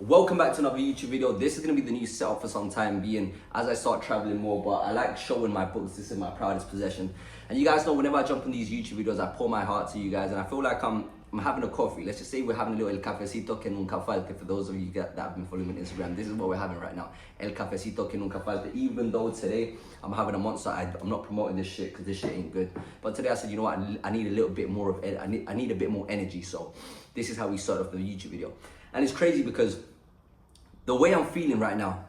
Welcome back to another YouTube video. This is going to be the new setup for some time being as I start traveling more, but I like showing my books. This is my proudest possession. And you guys know whenever I jump on these YouTube videos, I pour my heart to you guys, and I feel like I'm having a coffee. Let's just say we're having a little el cafecito que nunca falte. For those of you that have been following me on Instagram, this is what we're having right now. El cafecito que nunca falte. Even though today I'm having a monster, I'm not promoting this shit because this shit ain't good. But today I said, you know what, I need a little bit more of it. I need a bit more energy. So this is how we start off the YouTube video. And it's crazy because the way I'm feeling right now,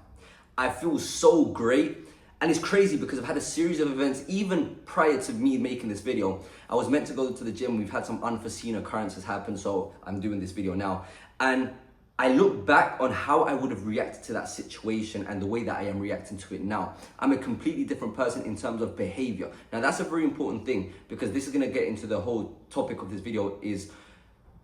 I feel so great. And it's crazy because I've had a series of events even prior to me making this video. I was meant to go to the gym. We've had some unforeseen occurrences happen, so I'm doing this video now. And I look back on how I would have reacted to that situation and the way that I am reacting to it now. I'm a completely different person in terms of behavior. Now that's a very important thing because this is gonna get into the whole topic of this video is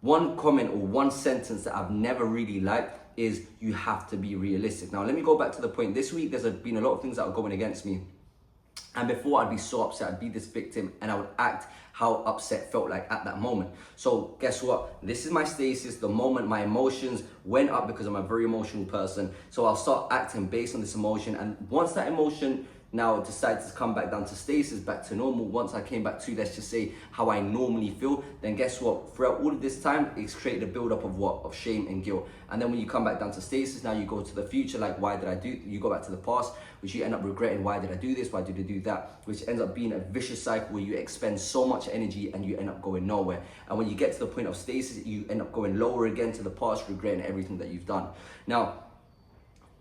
one comment or one sentence that I've never really liked is you have to be realistic. Now, let me go back to the point. This week, there's been a lot of things that are going against me. And before, I'd be so upset. I'd be this victim and I would act how upset felt like at that moment. So guess what? This is my stasis. The moment my emotions went up because I'm a very emotional person. So I'll start acting based on this emotion. And once that emotion now decides to come back down to stasis, back to normal, once I came back to, let's just say, how I normally feel, then guess what? Throughout all of this time, it's created a build-up of what? Of shame and guilt. And then when you come back down to stasis, now you go to the future, like, why did I do? You go back to the past, which you end up regretting, why did I do this? Why did I do that? Which ends up being a vicious cycle where you expend so much energy and you end up going nowhere. And when you get to the point of stasis, you end up going lower again to the past, regretting everything that you've done. Now,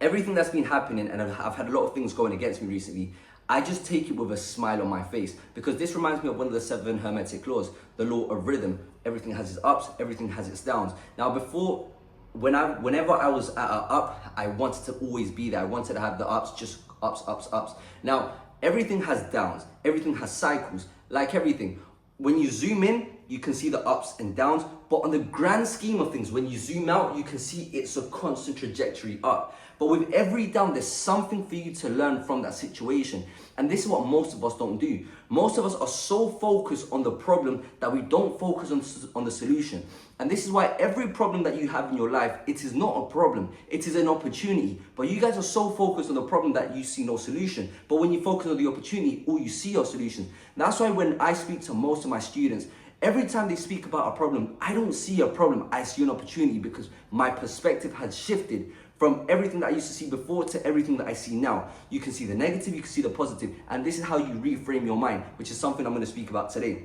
everything that's been happening, and I've had a lot of things going against me recently, I just take it with a smile on my face because this reminds me of one of the 7 hermetic laws, the law of rhythm. Everything has its ups, everything has its downs. Now before, whenever I was at an up, I wanted to always be there. I wanted to have the ups, just ups, ups, ups. Now, everything has downs, everything has cycles, like everything. When you zoom in, you can see the ups and downs, but on the grand scheme of things, when you zoom out, you can see it's a constant trajectory up. But with every down, there's something for you to learn from that situation. And this is what most of us don't do. Most of us are so focused on the problem that we don't focus on the solution. And this is why every problem that you have in your life, it is not a problem, it is an opportunity. But you guys are so focused on the problem that you see no solution. But when you focus on the opportunity, all you see are solutions. That's why when I speak to most of my students, every time they speak about a problem, I don't see a problem, I see an opportunity because my perspective has shifted from everything that I used to see before to everything that I see now. You can see the negative, you can see the positive, and this is how you reframe your mind, which is something I'm going to speak about today.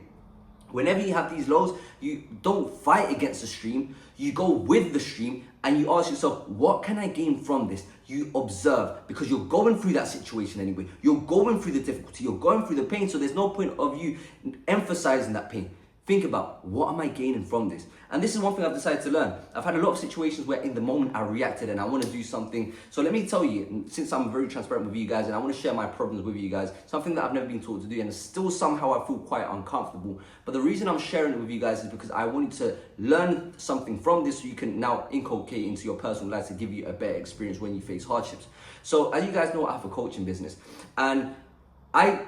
Whenever you have these lows, you don't fight against the stream, you go with the stream and you ask yourself, what can I gain from this? You observe because you're going through that situation anyway. You're going through the difficulty, you're going through the pain, so there's no point of you emphasizing that pain. Think about, what am I gaining from this? And this is one thing I've decided to learn. I've had a lot of situations where in the moment I reacted and I want to do something. So let me tell you, since I'm very transparent with you guys and I want to share my problems with you guys, something that I've never been taught to do and still somehow I feel quite uncomfortable. But the reason I'm sharing it with you guys is because I want you to learn something from this so you can now inculcate into your personal life to give you a better experience when you face hardships. So as you guys know, I have a coaching business and I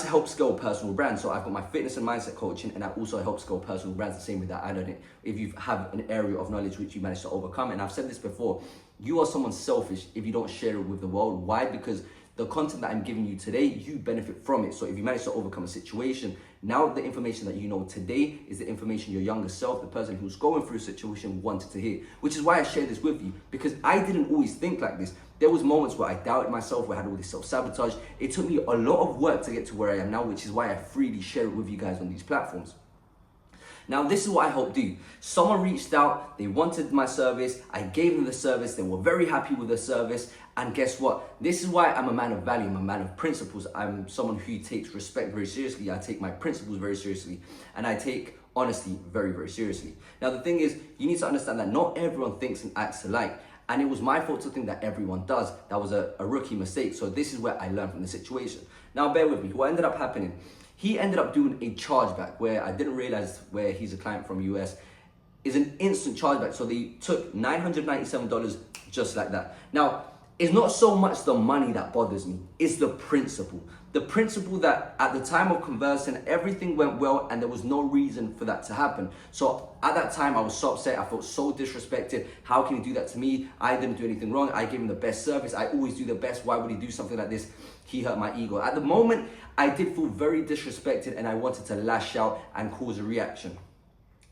help scale personal brands. So I've got my fitness and mindset coaching and I also help scale personal brands the same way that I done it. If you have an area of knowledge which you manage to overcome, and I've said this before, you are someone selfish if you don't share it with the world. Why? Because the content that I'm giving you today, you benefit from it. So if you manage to overcome a situation, now the information that you know today is the information your younger self, the person who's going through a situation, wanted to hear. Which is why I share this with you, because I didn't always think like this. There was moments where I doubted myself, where I had all this self-sabotage. It took me a lot of work to get to where I am now, which is why I freely share it with you guys on these platforms. Now, this is what I help do. Someone reached out, they wanted my service, I gave them the service, they were very happy with the service, and guess what? This is why I'm a man of value, I'm a man of principles. I'm someone who takes respect very seriously, I take my principles very seriously, and I take honesty very, very seriously. Now, the thing is, you need to understand that not everyone thinks and acts alike. And it was my fault to think that everyone does. That was a rookie mistake. So this is where I learned from the situation. Now, bear with me. What ended up happening? He ended up doing a chargeback where I didn't realize where he's a client from US. Is an instant chargeback. So they took $997 just like that. Now, it's not so much the money that bothers me. It's the principle. The principle that at the time of conversing, everything went well and there was no reason for that to happen. So at that time, I was so upset. I felt so disrespected. How can he do that to me? I didn't do anything wrong. I gave him the best service. I always do the best. Why would he do something like this? He hurt my ego. At the moment, I did feel very disrespected and I wanted to lash out and cause a reaction.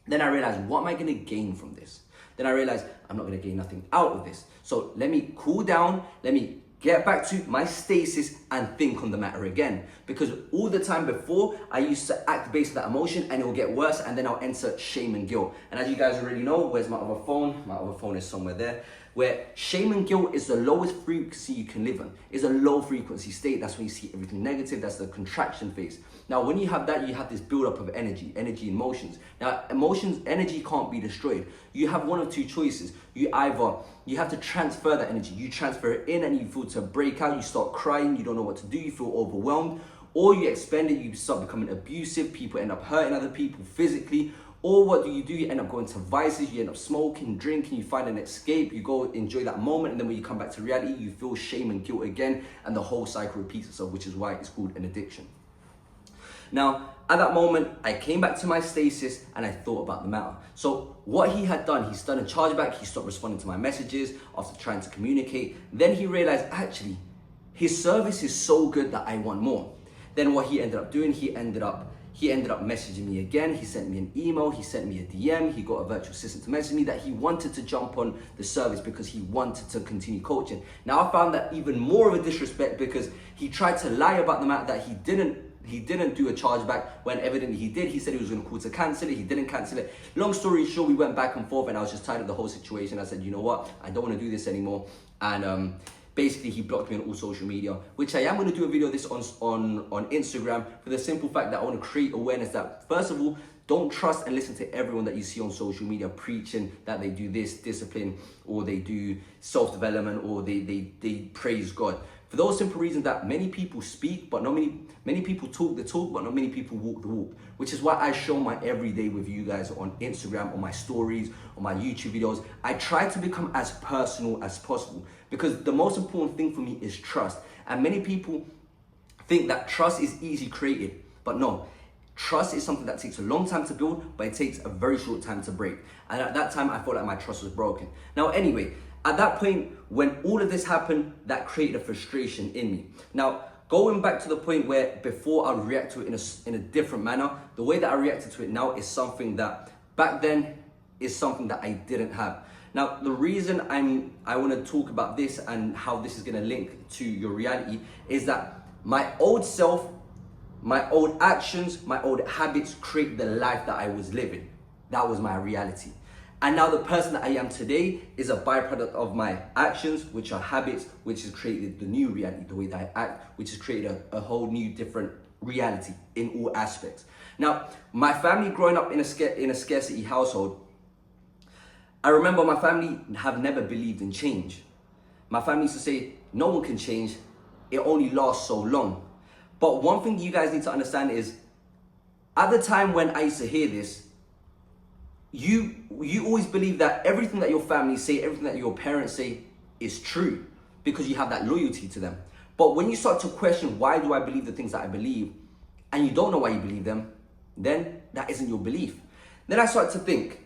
Then I realized, what am I going to gain from this? Then I realized I'm not going to gain nothing out of this. So let me cool down. Let me get back to my stasis and think on the matter again. Because all the time before, I used to act based on that emotion and it will get worse and then I'll enter shame and guilt. And as you guys already know, where's my other phone? My other phone is somewhere there. Where shame and guilt is the lowest frequency you can live on. It's a low frequency state. That's when you see everything negative. That's the contraction phase. Now, when you have that, you have this buildup of energy and emotions. Now, energy can't be destroyed. You have one of two choices. You have to transfer that energy. You transfer it in and you feel to break out. You start crying. You don't know what to do. You feel overwhelmed. Or you expend it. You start becoming abusive. People end up hurting other people physically. Or what do? You end up going to vices, you end up smoking, drinking, you find an escape, you go enjoy that moment, and then when you come back to reality, you feel shame and guilt again, and the whole cycle repeats itself, which is why it's called an addiction. Now, at that moment, I came back to my stasis and I thought about the matter. So what he had done, he's done a chargeback, he stopped responding to my messages after trying to communicate. Then he realized, actually, his service is so good that I want more. Then what he ended up doing, he ended up messaging me again. He sent me an email, he sent me a DM, he got a virtual assistant to message me that he wanted to jump on the service because he wanted to continue coaching. Now I found that even more of a disrespect because he tried to lie about the matter that he didn't do a chargeback when evidently he did. He said he was going to call to cancel it. He didn't cancel it. Long story short, we went back and forth and I was just tired of the whole situation. I said, you know what? I don't want to do this anymore. And basically, he blocked me on all social media, which I am going to do a video of this on Instagram for the simple fact that I want to create awareness that, first of all, don't trust and listen to everyone that you see on social media preaching that they do this discipline or they do self-development or they praise God. For those simple reasons that many people speak, but not many people talk the talk, but not many people walk the walk. Which is why I show my everyday with you guys on Instagram, on my stories, on my YouTube videos. I try to become as personal as possible because the most important thing for me is trust. And many people think that trust is easy created, but no. Trust is something that takes a long time to build, but it takes a very short time to break. And at that time, I felt like my trust was broken. Now, anyway, at that point, when all of this happened, that created a frustration in me. Now, going back to the point where before I would react to it in a different manner, the way that I reacted to it now is something that back then is something that I didn't have. Now, the reason I want to talk about this and how this is going to link to your reality is that my old self, my old actions, my old habits create the life that I was living. That was my reality. And now the person that I am today is a byproduct of my actions, which are habits, which has created the new reality, the way that I act, which has created a whole new different reality in all aspects. Now, my family growing up in a scarcity household, I remember my family have never believed in change. My family used to say, no one can change, it only lasts so long. But one thing you guys need to understand is, at the time when I used to hear this, you always believe that everything that your family say, everything that your parents say is true because you have that loyalty to them. But when you start to question, why do I believe the things that I believe, and you don't know why you believe them, then that isn't your belief. Then I start to think,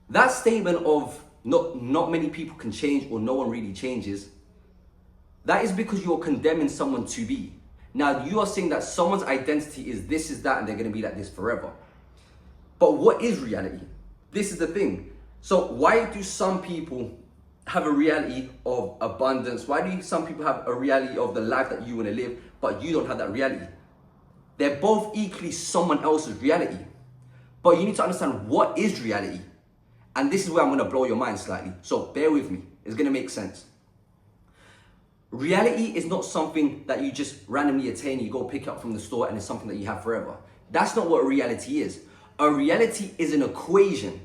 that statement of not many people can change or no one really changes, that is because you're condemning someone to be. Now, you are saying that someone's identity is this, is that, and they're going to be like this forever. But what is reality? This is the thing. So why do some people have a reality of abundance? Why do some people have a reality of the life that you want to live, but you don't have that reality? They're both equally someone else's reality. But you need to understand what is reality. And this is where I'm going to blow your mind slightly. So bear with me. It's going to make sense. Reality is not something that you just randomly attain, you go pick it up from the store and it's something that you have forever. That's not what reality is. A reality is an equation.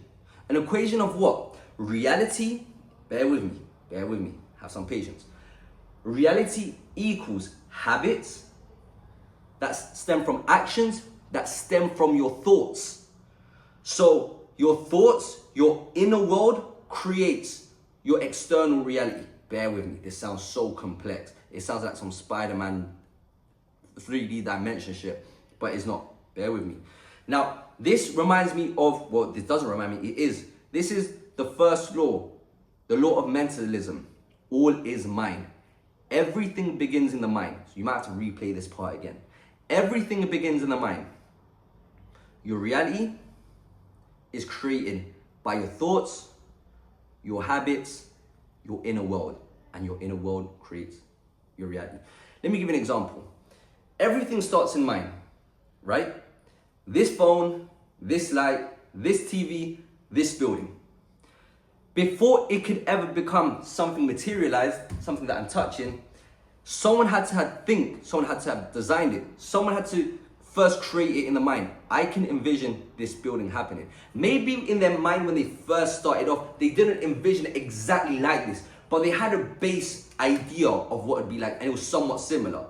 An equation of what? Reality, bear with me, have some patience. Reality equals habits that stem from actions that stem from your thoughts. So your thoughts, your inner world creates your external reality. Bear with me, this sounds so complex. It sounds like some Spider-Man 3D dimension shit, but it's not. Bear with me. Now, this reminds me of, well, this doesn't remind me, this is the first law, the law of mentalism. All is mind. Everything begins in the mind. So you might have to replay this part again. Everything begins in the mind. Your reality is created by your thoughts, your habits, your inner world, and your inner world creates your reality. Let me give you an example. Everything starts in mind, right? This phone, this light, this TV, this building. Before it could ever become something materialized, something that I'm touching, someone had to have designed it. Someone had to first create it in the mind. I can envision this building happening. Maybe in their mind when they first started off, they didn't envision it exactly like this, but they had a base idea of what it'd be like, and it was somewhat similar.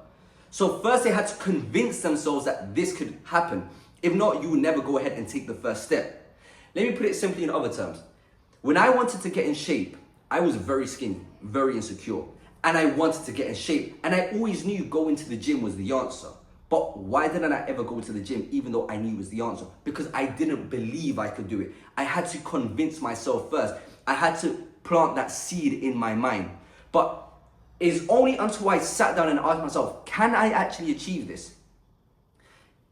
So first they had to convince themselves that this could happen. If not, you would never go ahead and take the first step. Let me put it simply in other terms. When I wanted to get in shape, I was very skinny, very insecure, and I wanted to get in shape. And I always knew going to the gym was the answer. But why didn't I ever go to the gym even though I knew it was the answer? Because I didn't believe I could do it. I had to convince myself first. I had to plant that seed in my mind. But it's only until I sat down and asked myself, can I actually achieve this?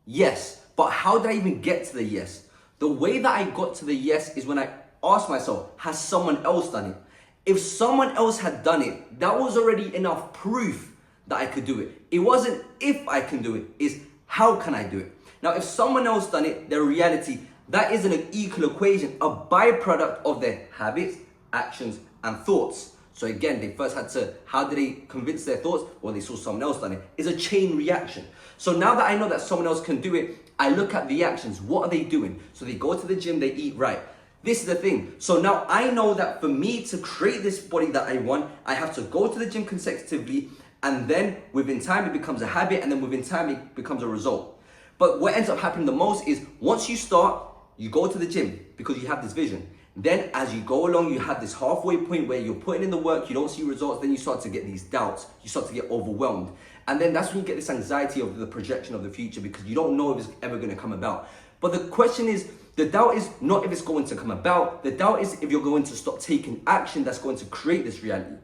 Yes, but how did I even get to the yes? The way that I got to the yes is when I asked myself, has someone else done it? If someone else had done it, that was already enough proof that I could do it. It wasn't if I can do it, it's how can I do it? Now, if someone else done it, their reality, that isn't an equal equation, a byproduct of their habits, actions, and thoughts. So again, they first had to, how did they convince their thoughts? Well, they saw someone else done it. It's a chain reaction. So now that I know that someone else can do it, I look at the actions. What are they doing? So they go to the gym, they eat right. This is the thing. So now I know that for me to create this body that I want, I have to go to the gym consecutively, and then within time it becomes a habit, and then within time it becomes a result. But what ends up happening the most is once you start, you go to the gym because you have this vision. Then as you go along, you have this halfway point where you're putting in the work, you don't see results, then you start to get these doubts, you start to get overwhelmed. And then that's when you get this anxiety of the projection of the future because you don't know if it's ever going to come about. But the question is, the doubt is not if it's going to come about, the doubt is if you're going to stop taking action that's going to create this reality.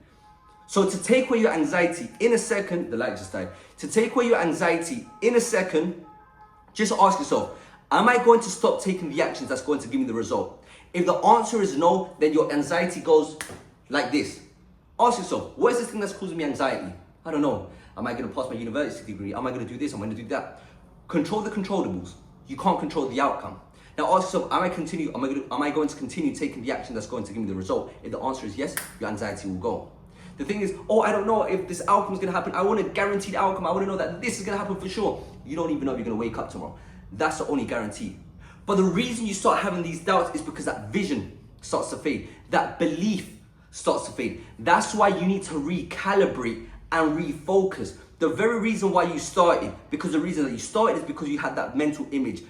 So to take away your anxiety in a second, the light just died. To take away your anxiety in a second, just ask yourself, am I going to stop taking the actions that's going to give me the result? If the answer is no, then your anxiety goes like this. Ask yourself, what is this thing that's causing me anxiety? I don't know. Am I going to pass my university degree? Am I going to do this? Am I going to do that? Control the controllables. You can't control the outcome. Now ask yourself, am I going to continue taking the action that's going to give me the result? If the answer is yes, your anxiety will go. The thing is, oh, I don't know if this outcome is going to happen. I want a guaranteed outcome. I want to know that this is going to happen for sure. You don't even know if you're going to wake up tomorrow. That's the only guarantee. But the reason you start having these doubts is because that vision starts to fade. That belief starts to fade. That's why you need to recalibrate and refocus. The very reason why you started, because the reason that you started is because you had that mental image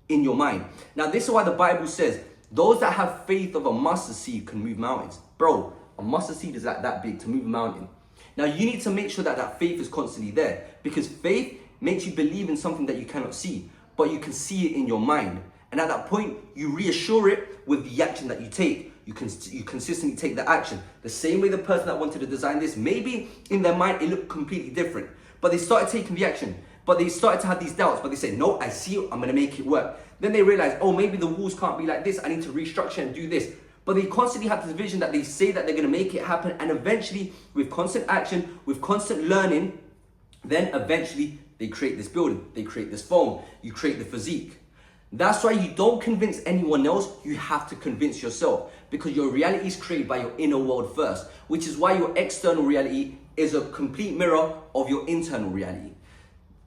in your mind. Now, this is why the Bible says, those that have faith of a mustard seed can move mountains. Bro, a mustard seed is like that big to move a mountain. Now, you need to make sure that that faith is constantly there, because faith makes you believe in something that you cannot see, but you can see it in your mind. And at that point, you reassure it with the action that you take. You consistently take the action. The same way the person that wanted to design this, maybe in their mind it looked completely different, but they started taking the action. But they started to have these doubts, but they said, no, I see it, I'm gonna make it work. Then they realize, oh, maybe the walls can't be like this, I need to restructure and do this. But they constantly have this vision that they say that they're gonna make it happen, and eventually, with constant action, with constant learning, then eventually they create this building, they create this phone, you create the physique. That's why you don't convince anyone else, you have to convince yourself, because your reality is created by your inner world first, which is why your external reality is a complete mirror of your internal reality.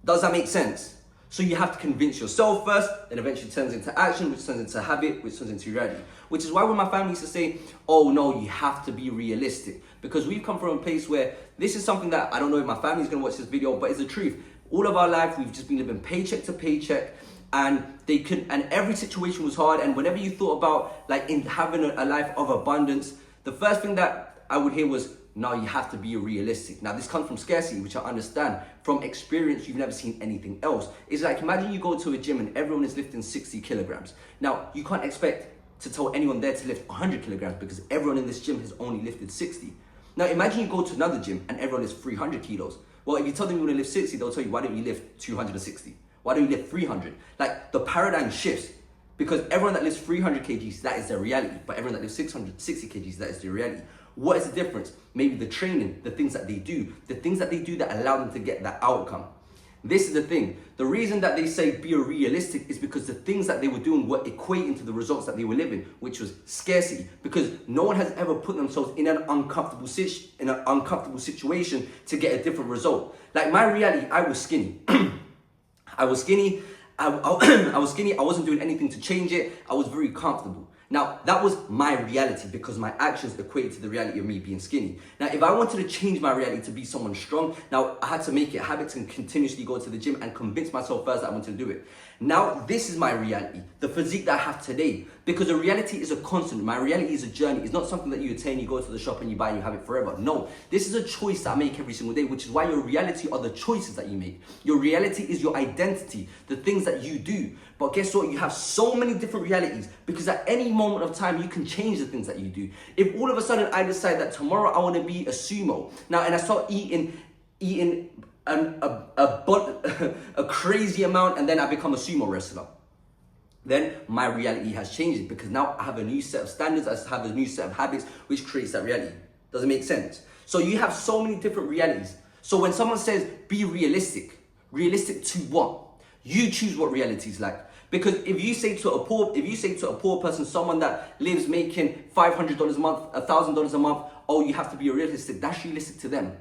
Does that make sense? So you have to convince yourself first, then eventually turns into action, which turns into habit, which turns into reality. Which is why when my family used to say, oh no, you have to be realistic. Because we've come from a place where this is something that, I don't know if my family's gonna watch this video, but it's the truth. All of our life, we've just been living paycheck to paycheck, and every situation was hard. And whenever you thought about like in having a life of abundance, the first thing that I would hear was, now you have to be realistic. Now this comes from scarcity, which I understand. From experience, you've never seen anything else. It's like, imagine you go to a gym and everyone is lifting 60 kilograms. Now you can't expect to tell anyone there to lift 100 kilograms because everyone in this gym has only lifted 60. Now imagine you go to another gym and everyone lifts 300 kilos. Well, if you tell them you want to lift 60, they'll tell you, why don't you lift 260? Why don't you lift 300? Like, the paradigm shifts because everyone that lifts 300 kgs, that is their reality. But everyone that lifts 660 kgs, that is their reality. What is the difference? Maybe the training, the things that they do that allow them to get that outcome. This is the thing. The reason that they say be realistic is because the things that they were doing were equating to the results that they were living, which was scarcity. Because no one has ever put themselves in an uncomfortable situation to get a different result. Like my reality, I was skinny. I was skinny. I was skinny. I wasn't doing anything to change it. I was very comfortable. Now, that was my reality because my actions equated to the reality of me being skinny. Now, if I wanted to change my reality to be someone strong, now I had to make it a habit and continuously go to the gym and convince myself first that I wanted to do it. Now, this is my reality, the physique that I have today. Because a reality is a constant. My reality is a journey. It's not something that you attain, you go to the shop and you buy and you have it forever. No, this is a choice that I make every single day, which is why your reality are the choices that you make. Your reality is your identity, the things that you do. But guess what? You have so many different realities because at any moment of time, you can change the things that you do. If all of a sudden I decide that tomorrow I want to be a sumo, now, and I start eating a crazy amount and then I become a sumo wrestler, then my reality has changed because now I have a new set of standards, I have a new set of habits, which creates that reality. Does it make sense? So you have so many different realities. So when someone says be realistic, realistic to what? You choose what reality is like. Because if you say to a poor person, someone that lives making $500 a month, $1,000 a month, oh, you have to be realistic, that's realistic to them.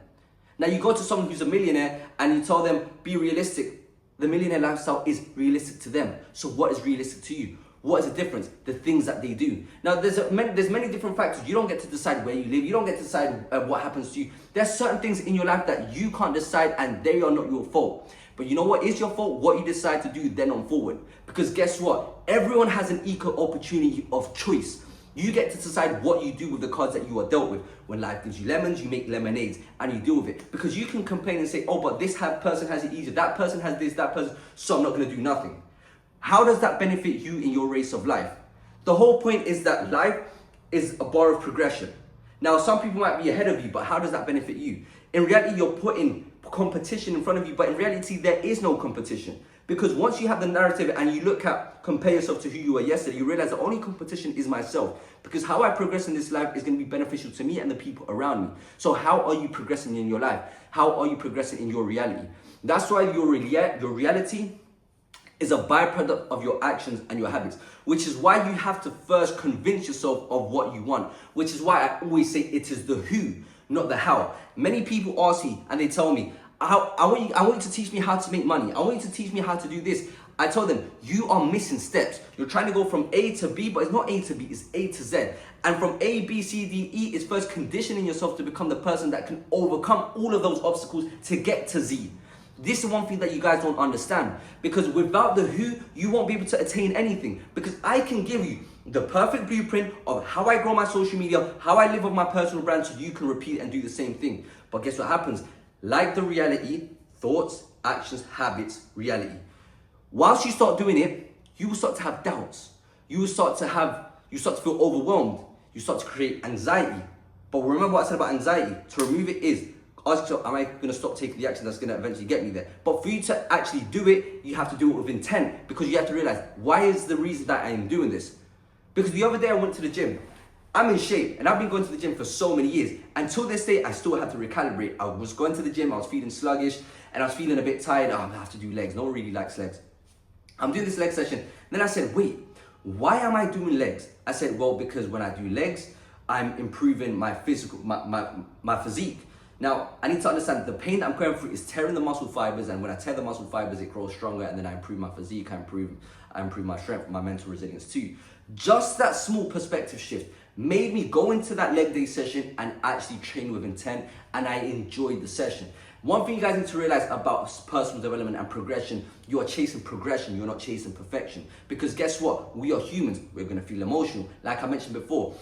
Now you go to someone who's a millionaire and you tell them, be realistic. The millionaire lifestyle is realistic to them. So what is realistic to you? What is the difference? The things that they do. Now there's many different factors. You don't get to decide where you live. You don't get to decide what happens to you. There's certain things in your life that you can't decide and they are not your fault. But you know what is your fault? What you decide to do then on forward. Because guess what? Everyone has an equal opportunity of choice. You get to decide what you do with the cards that you are dealt with. When life gives you lemons, you make lemonades and you deal with it. Because you can complain and say, oh, but this person has it easier. That person has this, that person, so I'm not going to do nothing. How does that benefit you in your race of life? The whole point is that life is a bar of progression. Now, some people might be ahead of you, but how does that benefit you? In reality, you're putting competition in front of you, but in reality, there is no competition. Because once you have the narrative and you compare yourself to who you were yesterday, you realize the only competition is myself. Because how I progress in this life is going to be beneficial to me and the people around me. So how are you progressing in your life? How are you progressing in your reality? That's why your reality is a byproduct of your actions and your habits, which is why you have to first convince yourself of what you want, which is why I always say it is the who, not the how. Many people ask me and they tell me, I want you to teach me how to make money. I want you to teach me how to do this. I tell them, you are missing steps. You're trying to go from A to B, but it's not A to B, it's A to Z. And from A, B, C, D, E is first conditioning yourself to become the person that can overcome all of those obstacles to get to Z. This is one thing that you guys don't understand. Because without the who, you won't be able to attain anything. Because I can give you the perfect blueprint of how I grow my social media, how I live with my personal brand, so you can repeat and do the same thing. But guess what happens? Like the reality, thoughts, actions, habits, reality. Once you start doing it, you will start to have doubts. You will start to feel overwhelmed. You start to create anxiety. But remember what I said about anxiety. To remove it is, ask yourself, am I going to stop taking the action that's going to eventually get me there? But for you to actually do it, you have to do it with intent. Because you have to realize, why is the reason that I am doing this? Because the other day I went to the gym. I'm in shape and I've been going to the gym for so many years. Until this day, I still had to recalibrate. I was going to the gym, I was feeling sluggish and I was feeling a bit tired. Oh, I have to do legs. No one really likes legs. I'm doing this leg session. Then I said, wait, why am I doing legs? I said, well, because when I do legs, I'm improving my my physique. Now, I need to understand the pain that I'm going through is tearing the muscle fibers, and when I tear the muscle fibers, it grows stronger, and then I improve my physique, I improve my strength, my mental resilience too. Just that small perspective shift made me go into that leg day session and actually train with intent, and I enjoyed the session. One thing you guys need to realize about personal development and progression, you are chasing progression, you're not chasing perfection. Because guess what? We are humans, we're gonna feel emotional. Like I mentioned before,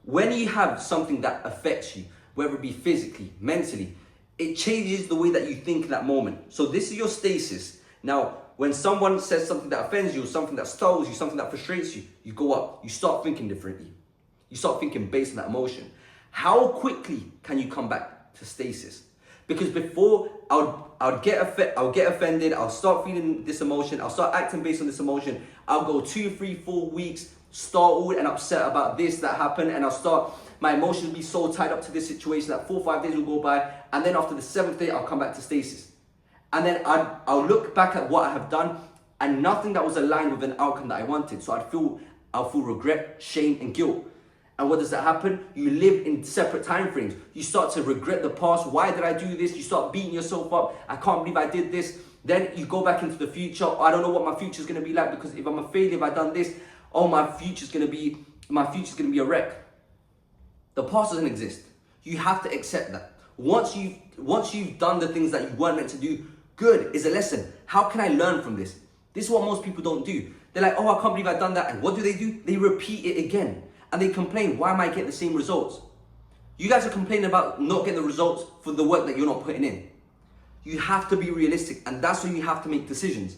when you have something that affects you, whether it be physically, mentally. It changes the way that you think in that moment. So this is your stasis. Now, when someone says something that offends you, something that startles you, something that frustrates you, you go up, you start thinking differently. You start thinking based on that emotion. How quickly can you come back to stasis? Because before, I'll get offended, I'll start feeling this emotion, I'll start acting based on this emotion, I'll go 2, 3, 4 weeks startled and upset about this that happened, and my emotions will be so tied up to this situation that 4 or 5 days will go by, and then after the 7th day, I'll come back to stasis. And then I'll look back at what I have done, and nothing that was aligned with an outcome that I wanted. So I'll feel regret, shame, and guilt. And what does that happen? You live in separate time frames. You start to regret the past. Why did I do this? You start beating yourself up. I can't believe I did this. Then you go back into the future. I don't know what my future is going to be like, because if I'm a failure, if I've done this, my future's going to be a wreck. The past doesn't exist. You have to accept that. Once you've done the things that you weren't meant to do, good, is a lesson. How can I learn from this? This is what most people don't do. They're like, I can't believe I've done that. And what do? They repeat it again. And they complain, why am I getting the same results? You guys are complaining about not getting the results for the work that you're not putting in. You have to be realistic, and that's when you have to make decisions.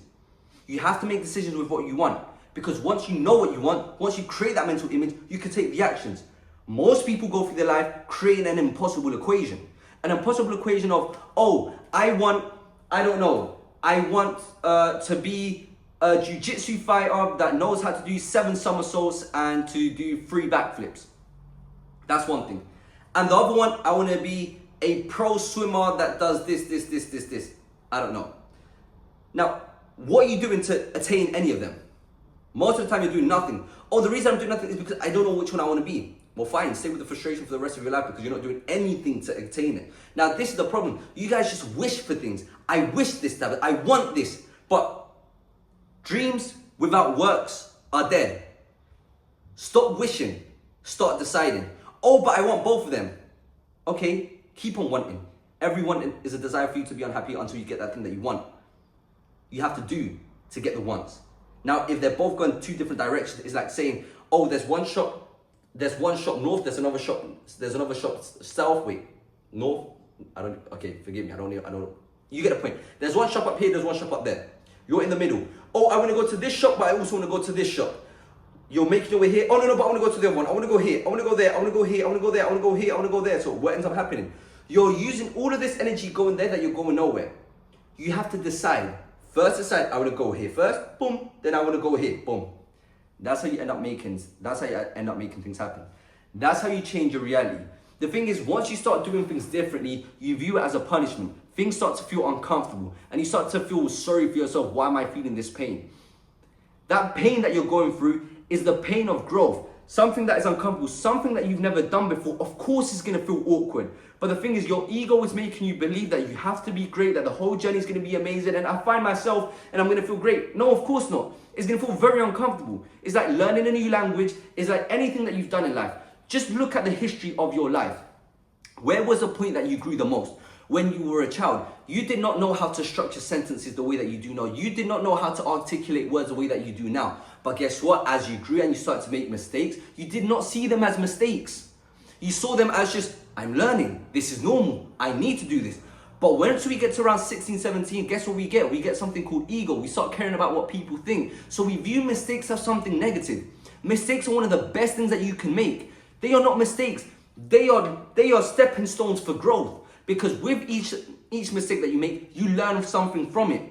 You have to make decisions with what you want. Because once you know what you want, once you create that mental image, you can take the actions. Most people go through their life creating an impossible equation. An impossible equation of, I want to be a jiu-jitsu fighter that knows how to do 7 somersaults and to do 3 backflips. That's one thing. And the other one, I want to be a pro swimmer that does this. I don't know. Now, what are you doing to attain any of them? Most of the time you're doing nothing. The reason I'm doing nothing is because I don't know which one I want to be. Well, fine, stay with the frustration for the rest of your life because you're not doing anything to attain it. Now, this is the problem. You guys just wish for things. I wish this, David. I want this. But dreams without works are dead. Stop wishing. Start deciding. But I want both of them. Okay, keep on wanting. Every wanting is a desire for you to be unhappy until you get that thing that you want. You have to do to get the wants. Now, if they're both going 2 different directions, it's like saying, there's one shop north, there's another shop south. Wait, north? Forgive me, I don't know. You get the point. There's one shop up here, there's one shop up there. You're in the middle. I want to go to this shop, but I also want to go to this shop. You're making your way here. But I want to go to the other one. I want to go here. I want to go there. I want to go here. I want to go there. I want to go here. I want to go there. So what ends up happening? You're using all of this energy going there that you're going nowhere. You have to decide. First decide, I want to go here first. Boom. Then I want to go here. Boom. That's how you end up making things happen. That's how you change your reality. The thing is, once you start doing things differently, you view it as a punishment. Things start to feel uncomfortable and you start to feel sorry for yourself. Why am I feeling this pain? That pain that you're going through is the pain of growth. Something that is uncomfortable, something that you've never done before, of course it's going to feel awkward. But the thing is, your ego is making you believe that you have to be great, that the whole journey is going to be amazing, and I find myself and I'm going to feel great. No, of course not. It's going to feel very uncomfortable. It's like learning a new language. It's like anything that you've done in life. Just look at the history of your life. Where was the point that you grew the most? When you were a child, you did not know how to structure sentences the way that you do now. You did not know how to articulate words the way that you do now. But guess what? As you grew and you started to make mistakes, you did not see them as mistakes. You saw them as just, I'm learning. This is normal. I need to do this. But once we get to around 16, 17, guess what we get? We get something called ego. We start caring about what people think. So we view mistakes as something negative. Mistakes are one of the best things that you can make. They are not mistakes. They are stepping stones for growth. Because with each mistake that you make, you learn something from it.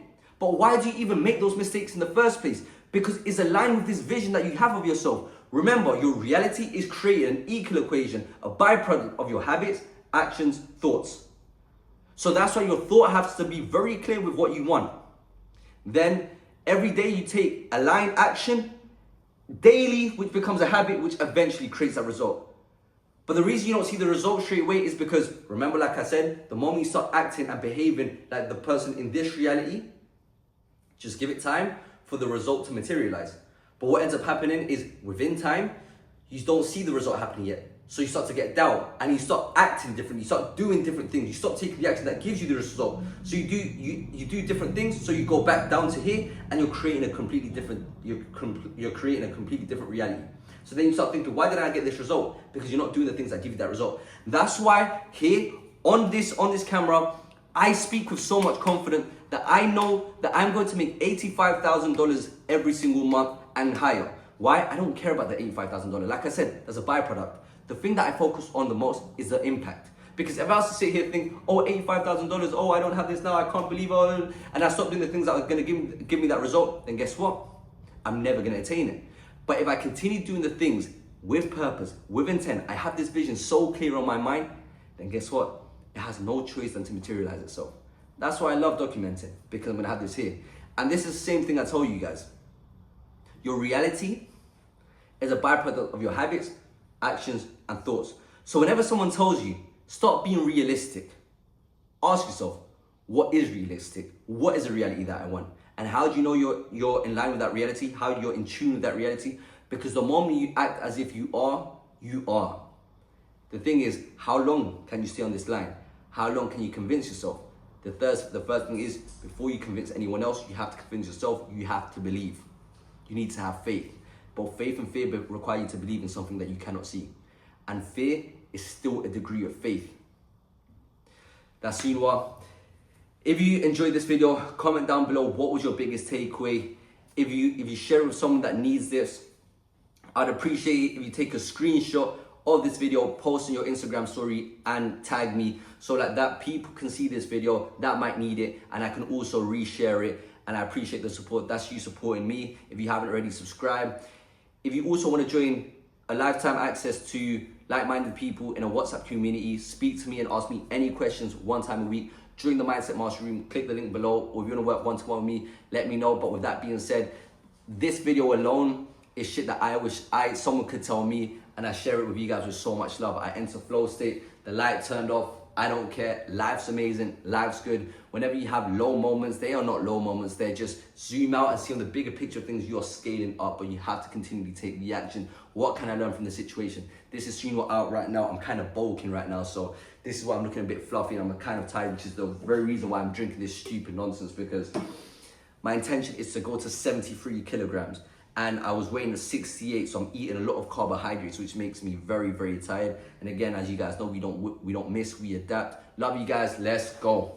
But why do you even make those mistakes in the first place? Because it's aligned with this vision that you have of yourself. Remember, your reality is creating an equal equation, a byproduct of your habits, actions, thoughts. So that's why your thought has to be very clear with what you want. Then every day you take aligned action daily, which becomes a habit, which eventually creates that result. But the reason you don't see the result straight away is because, remember, like I said, the moment you start acting and behaving like the person in this reality, just give it time for the result to materialize. But what ends up happening is within time, you don't see the result happening yet. So you start to get doubt and you start acting differently. You start doing different things. You start taking the action that gives you the result. So you do different things. So you go back down to here and you're creating a completely different reality. So then you start thinking, why did I get this result? Because you're not doing the things that give you that result. That's why here on this camera, I speak with so much confidence that I know that I'm going to make $85,000 every single month and higher. Why? I don't care about the $85,000. Like I said, that's a byproduct. The thing that I focus on the most is the impact. Because if I was to sit here and think, oh, $85,000, oh, I don't have this now, I can't believe it, and I stop doing the things that are gonna give me that result, then guess what? I'm never gonna attain it. But if I continue doing the things with purpose, with intent, I have this vision so clear on my mind, then guess what? It has no choice than to materialize itself. That's why I love documenting, because I'm gonna have this here. And this is the same thing I told you guys. Your reality is a byproduct of your habits, actions, and thoughts. So whenever someone tells you, stop being realistic, ask yourself, what is realistic? What is the reality that I want? And how do you know you're in line with that reality? How you're in tune with that reality? Because the moment you act as if you are, you are. The thing is, how long can you stay on this line? How long can you convince yourself? The first thing is, before you convince anyone else, you have to convince yourself, you have to believe. You need to have faith. Both faith and fear require you to believe in something that you cannot see. And fear is still a degree of faith. That's Soonwa. If you enjoyed this video, comment down below what was your biggest takeaway. If you share it with someone that needs this, I'd appreciate it if you take a screenshot of this video, post in your Instagram story and tag me so that people can see this video that might need it, and I can also reshare it. And I appreciate the support. That's you supporting me. If you haven't already, subscribe. If you also want to join a lifetime access to like-minded people in a WhatsApp community, speak to me and ask me any questions one time a week during the Mindset Mastery Room. Click the link below, or if you want to work one-to-one with me, let me know. But with that being said, this video alone is shit that I wish someone could tell me, and I share it with you guys with so much love. I enter flow state, the light turned off, I don't care. Life's amazing, life's good. Whenever you have low moments, they are not low moments, they're just zoom out and see on the bigger picture of things. You're scaling up, but you have to continually take the action. What can I learn from the situation? This is Soonwa out right now. I'm kind of bulking right now, so this is why I'm looking a bit fluffy and I'm kind of tired, which is the very reason why I'm drinking this stupid nonsense, because my intention is to go to 73 kilograms. And I was weighing at 68, so I'm eating a lot of carbohydrates, which makes me very, very tired. And again, as you guys know, we don't miss, we adapt. Love you guys, let's go.